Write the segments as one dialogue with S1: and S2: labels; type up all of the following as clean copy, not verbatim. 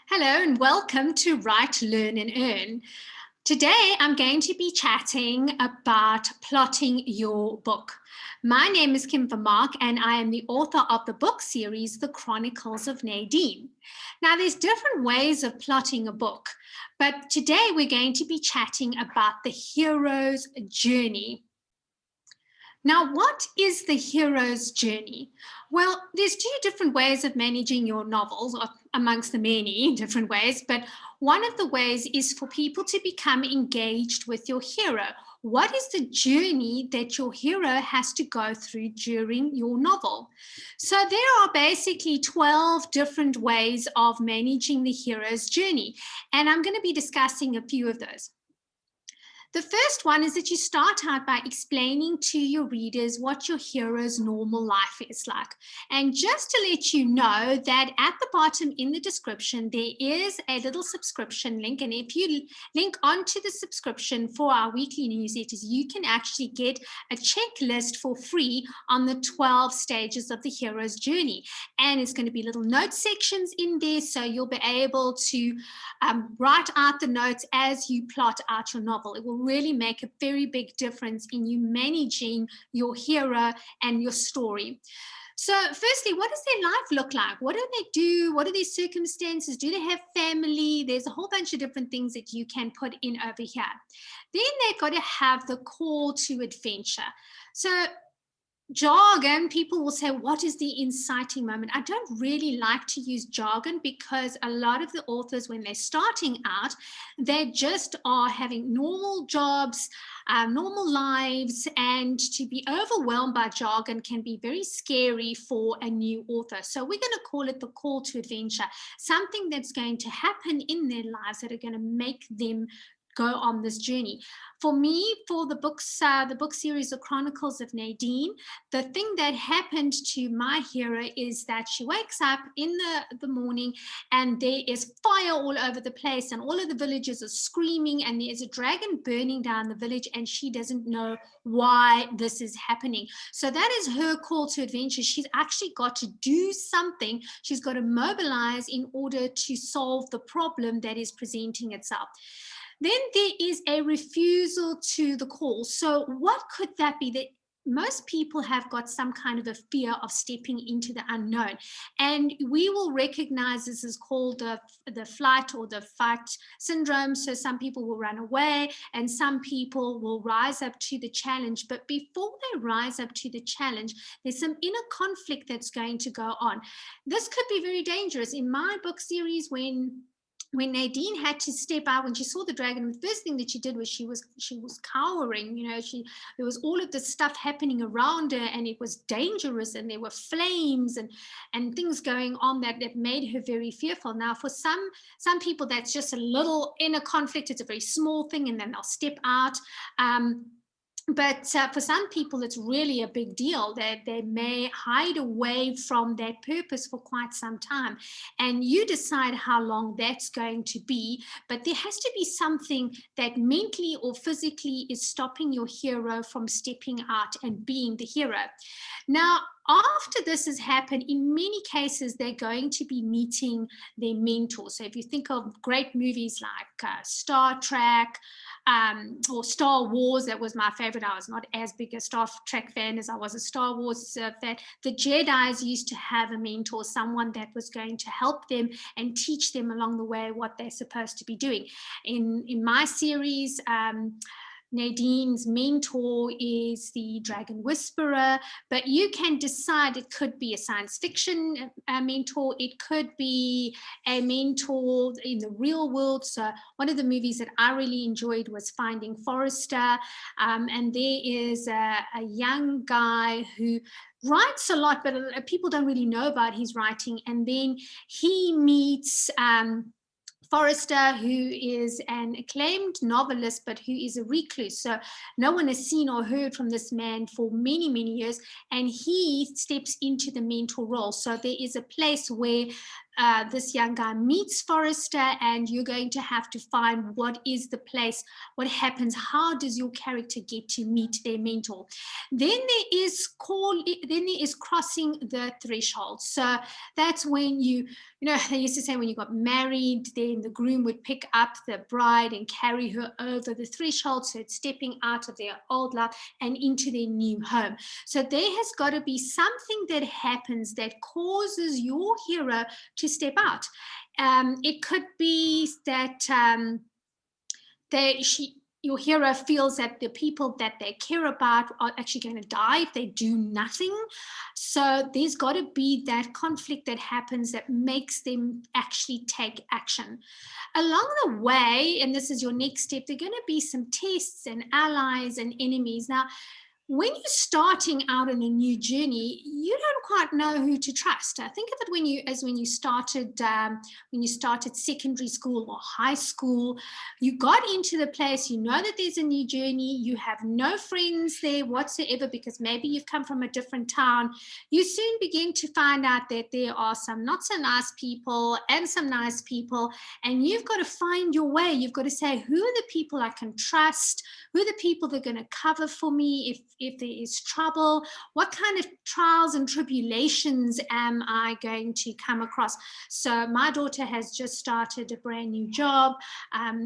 S1: Hello and welcome to Write, Learn and Earn. Today I'm going to be chatting about plotting your book. My name is Kim Vermaak and I am the author of the book series, The Chronicles of Nadine. Now there's different ways of plotting a book, but today we're going to be chatting about the hero's journey. Now, what is the hero's journey? Well, there's two different ways of managing your novels, or amongst the many different ways, but one of the ways is for people to become engaged with your hero. What is the journey that your hero has to go through during your novel? So there are basically 12 different ways of managing the hero's journey, and I'm going to be discussing a few of those. The first one is that you start out by explaining to your readers what your hero's normal life is like. And just to let you know that at the bottom in the description, there is a little subscription link. And if you link onto the subscription for our weekly newsletters, you can actually get a checklist for free on the 12 stages of the hero's journey. And it's going to be little note sections in there, so you'll be able to write out the notes as you plot out your novel. It will really make a very big difference in you managing your hero and your story. So firstly, what does their life look like? What do they do? What are their circumstances? Do they have family? There's a whole bunch of different things that you can put in over here. Then they've got to have the call to adventure. So jargon, people will say, what is the inciting moment? I don't really like to use jargon because a lot of the authors, when they're starting out, they just are having normal jobs, normal lives, and to be overwhelmed by jargon can be very scary for a new author. So we're going to call it the call to adventure, something that's going to happen in their lives that are going to make them go on this journey. For me, for the book series, The Chronicles of Nadine, the thing that happened to my hero is that she wakes up in the morning and there is fire all over the place and all of the villagers are screaming and there is a dragon burning down the village and she doesn't know why this is happening. So that is her call to adventure. She's actually got to do something. She's got to mobilize in order to solve the problem that is presenting itself. Then there is a refusal to the call. So what could that be? That most people have got some kind of a fear of stepping into the unknown. And we will recognize this is called the flight or the fight syndrome. So some people will run away and some people will rise up to the challenge. But before they rise up to the challenge, there's some inner conflict that's going to go on. This could be very dangerous. In my book series, when Nadine had to step out, when she saw the dragon, the first thing that she did was she was cowering. There was all of this stuff happening around her, and it was dangerous, and there were flames and things going on that made her very fearful. Now, for some people, that's just a little inner conflict. It's a very small thing, and then they'll step out. But for some people, it's really a big deal that they may hide away from that purpose for quite some time. And you decide how long that's going to be. But there has to be something that mentally or physically is stopping your hero from stepping out and being the hero. Now, after this has happened, in many cases, they're going to be meeting their mentor. So if you think of great movies like Star Trek, or Star Wars, that was my favorite. I was not as big a Star Trek fan as I was a Star Wars fan. The Jedis used to have a mentor, someone that was going to help them and teach them along the way what they're supposed to be doing. In my series, Nadine's mentor is the Dragon Whisperer, but you can decide it could be a science fiction mentor, it could be a mentor in the real world. So one of the movies that I really enjoyed was Finding Forrester, and there is a young guy who writes a lot, but people don't really know about his writing, and then he meets Forrester, who is an acclaimed novelist, but who is a recluse. So no one has seen or heard from this man for many, many years, and he steps into the mentor role. So there is a place where this young guy meets Forrester, and you're going to have to find what is the place, what happens, how does your character get to meet their mentor. Then there is crossing the threshold. So that's when they used to say when you got married, then the groom would pick up the bride and carry her over the threshold. So it's stepping out of their old life and into their new home. So there has got to be something that happens that causes your hero to step out. It could be that your hero feels that the people that they care about are actually going to die if they do nothing. So there's got to be that conflict that happens that makes them actually take action. Along the way, and this is your next step, there are going to be some tests and allies and enemies. Now, when you're starting out on a new journey, you don't quite know who to trust. Think of it when you started secondary school or high school. You got into the place, you know that there's a new journey, you have no friends there whatsoever because maybe you've come from a different town. You soon begin to find out that there are some not so nice people and some nice people, and you've got to find your way. You've got to say, who are the people I can trust? Who are the people that are going to cover for me if there is trouble? What kind of trials and tribulations am I going to come across? So my daughter has just started a brand new job.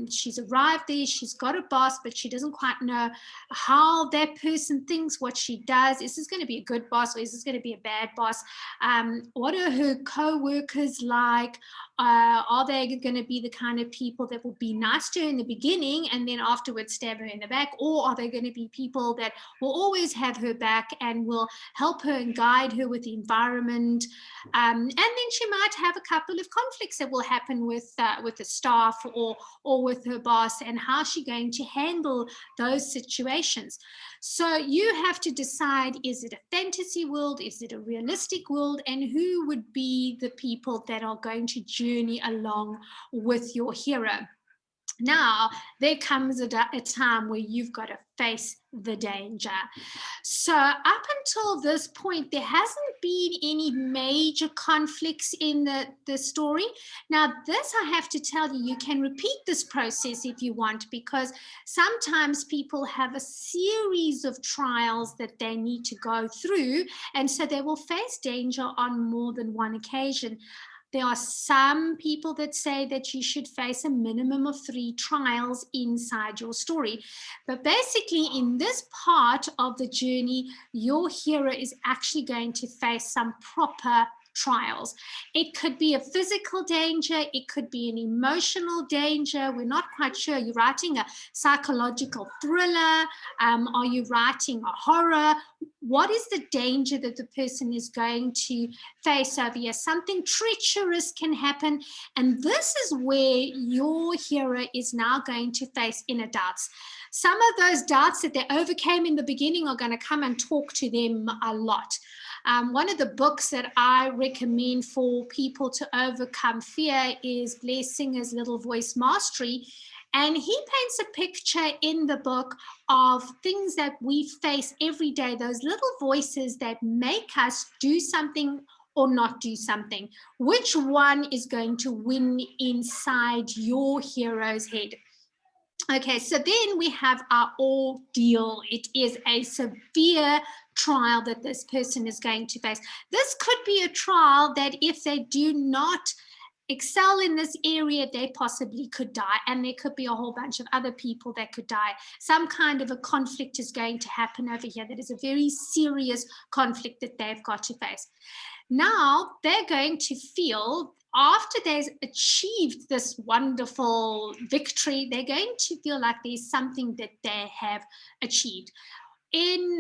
S1: She's arrived there. She's got a boss, but she doesn't quite know how that person thinks, what she does. Is this going to be a good boss or is this going to be a bad boss? What are her co-workers like? Are they going to be the kind of people that will be nice to her in the beginning and then afterwards stab her in the back? Or are they going to be people that will always have her back and will help her and guide her with the environment? And then she might have a couple of conflicts that will happen with the staff or with her boss, and how she's going to handle those situations. So you have to decide, is it a fantasy world? Is it a realistic world? And who would be the people that are going to journey along with your hero? Now, there comes a time where you've got to face the danger. So up until this point, there hasn't been any major conflicts in the story. Now, this I have to tell you, you can repeat this process if you want, because sometimes people have a series of trials that they need to go through, and so they will face danger on more than one occasion. There are some people that say that you should face a minimum of 3 trials inside your story. But basically, in this part of the journey, your hero is actually going to face some proper trials. It could be a physical danger, it could be an emotional danger. We're not quite sure. You're writing a psychological thriller? Are you writing a horror? What is the danger that the person is going to face over here? Something treacherous can happen. And this is where your hero is now going to face inner doubts. Some of those doubts that they overcame in the beginning are going to come and talk to them a lot. One of the books that I recommend for people to overcome fear is Blair Singer's Little Voice Mastery. And he paints a picture in the book of things that we face every day, those little voices that make us do something or not do something. Which one is going to win inside your hero's head? Okay, so then we have our ordeal. It is a severe trial that this person is going to face. This could be a trial that if they do not excel in this area, they possibly could die, and there could be a whole bunch of other people that could die. Some kind of a conflict is going to happen over here that is a very serious conflict that they've got to face. Now they're going to feel, after they've achieved this wonderful victory, they're going to feel like there's something that they have achieved. In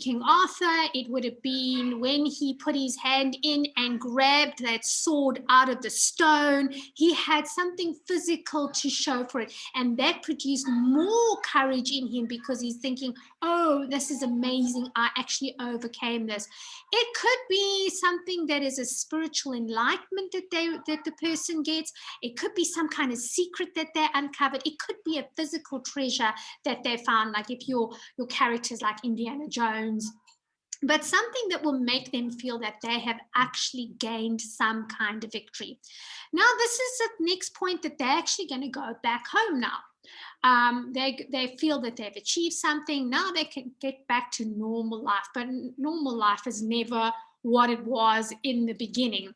S1: King Arthur, it would have been when he put his hand in and grabbed that sword out of the stone. He had something physical to show for it, and that produced more courage in him because he's thinking, oh, this is amazing, I actually overcame this. It could be something that is a spiritual enlightenment that the person gets. It could be some kind of secret that they uncovered. It could be a physical treasure that they found, like if your character's like Indiana Jones, but something that will make them feel that they have actually gained some kind of victory. Now, this is the next point, that they're actually going to go back home now. They feel that they've achieved something. Now they can get back to normal life, but normal life is never what it was in the beginning.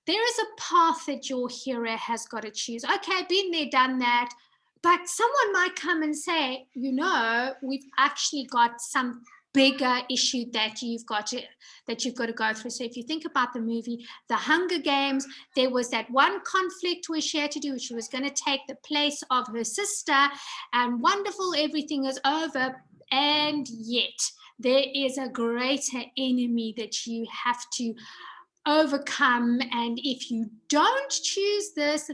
S1: There is a path that your hero has got to choose. Okay, been there, done that. But someone might come and say, we've actually got some bigger issue that you've got to go through. So if you think about the movie The Hunger Games, there was that one conflict where she had to do, she was going to take the place of her sister, and wonderful, everything is over, and yet there is a greater enemy that you have to overcome. And if you don't choose this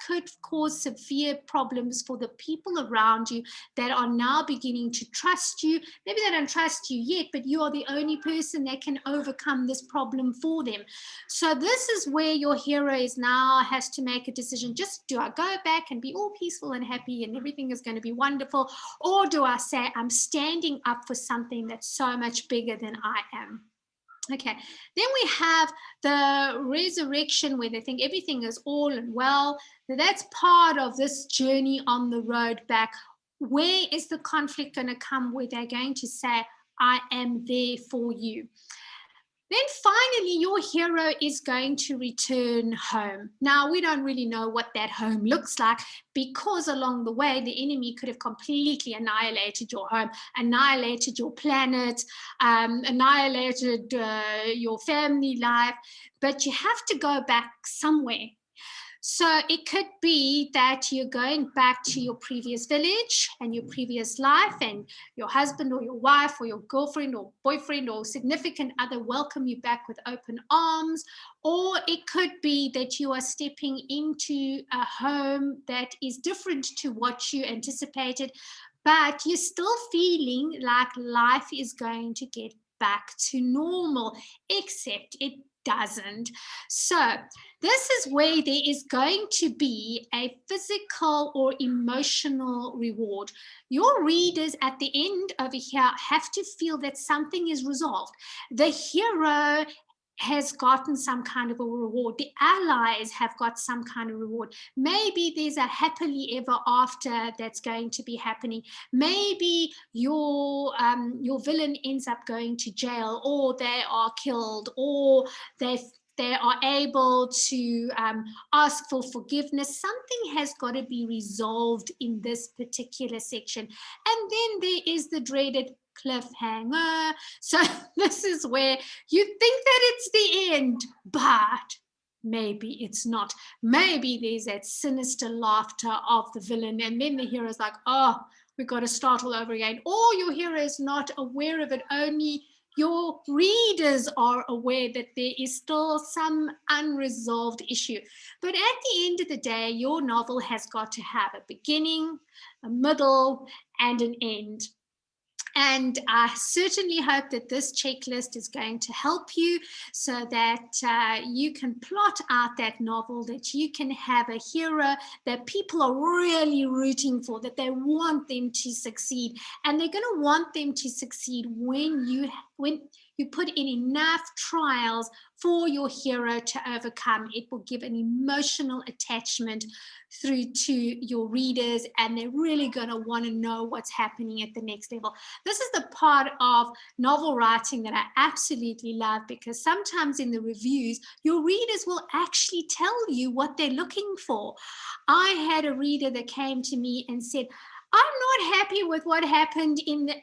S1: could cause severe problems for the people around you that are now beginning to trust you. Maybe they don't trust you yet, but you are the only person that can overcome this problem for them. So this is where your hero has to make a decision. Just, do I go back and be all peaceful and happy and everything is going to be wonderful? Or do I say, I'm standing up for something that's so much bigger than I am? Okay, then we have the resurrection, where they think everything is all and well. That's part of this journey on the road back. Where is the conflict going to come, where they're going to say, I am there for you? Then finally, your hero is going to return home. Now, we don't really know what that home looks like, because along the way, the enemy could have completely annihilated your home, annihilated your planet, annihilated your family life. But you have to go back somewhere. So it could be that you're going back to your previous village and your previous life, and your husband or your wife or your girlfriend or boyfriend or significant other welcome you back with open arms. Or it could be that you are stepping into a home that is different to what you anticipated, but you're still feeling like life is going to get back to normal, except it doesn't. So this is where there is going to be a physical or emotional reward. Your readers at the end over here have to feel that something is resolved. The hero has gotten some kind of a reward. The allies have got some kind of reward. Maybe there's a happily ever after that's going to be happening. Maybe your villain ends up going to jail, or they are killed, or they are able to ask for forgiveness. Something has got to be resolved in this particular section. And then there is the dreaded cliffhanger. So this is where you think that it's the end, but maybe it's not. Maybe there's that sinister laughter of the villain, and then the hero's like, oh, we've got to start all over again. Or your hero is not aware of it, only your readers are aware that there is still some unresolved issue. But at the end of the day, your novel has got to have a beginning, a middle, and an end. And I certainly hope that this checklist is going to help you, so that you can plot out that novel, that you can have a hero that people are really rooting for, that they want them to succeed. And they're going to want them to succeed when you put in enough trials for your hero to overcome. It will give an emotional attachment through to your readers, and they're really going to want to know what's happening at the next level. This is the part of novel writing that I absolutely love, because sometimes in the reviews, your readers will actually tell you what they're looking for. I had a reader that came to me and said, I'm not happy with what happened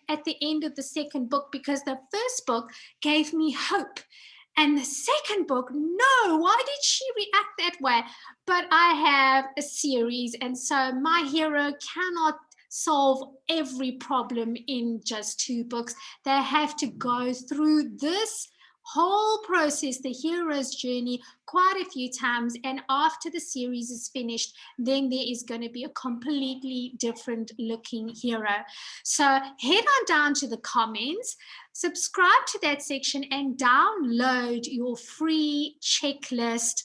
S1: at the end of the second book, because the first book gave me hope. And the second book, no, why did she react that way? But I have a series, and so my hero cannot solve every problem in just 2 books. They have to go through this whole process, the hero's journey, quite a few times. And after the series is finished, then there is going to be a completely different looking hero. So head on down to the comments, subscribe to that section, and download your free checklist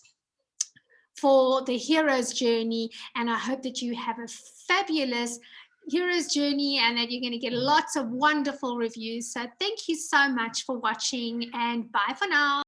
S1: for the hero's journey. And I hope that you have a fabulous hero's journey and that you're going to get lots of wonderful reviews. So thank you so much for watching, and bye for now.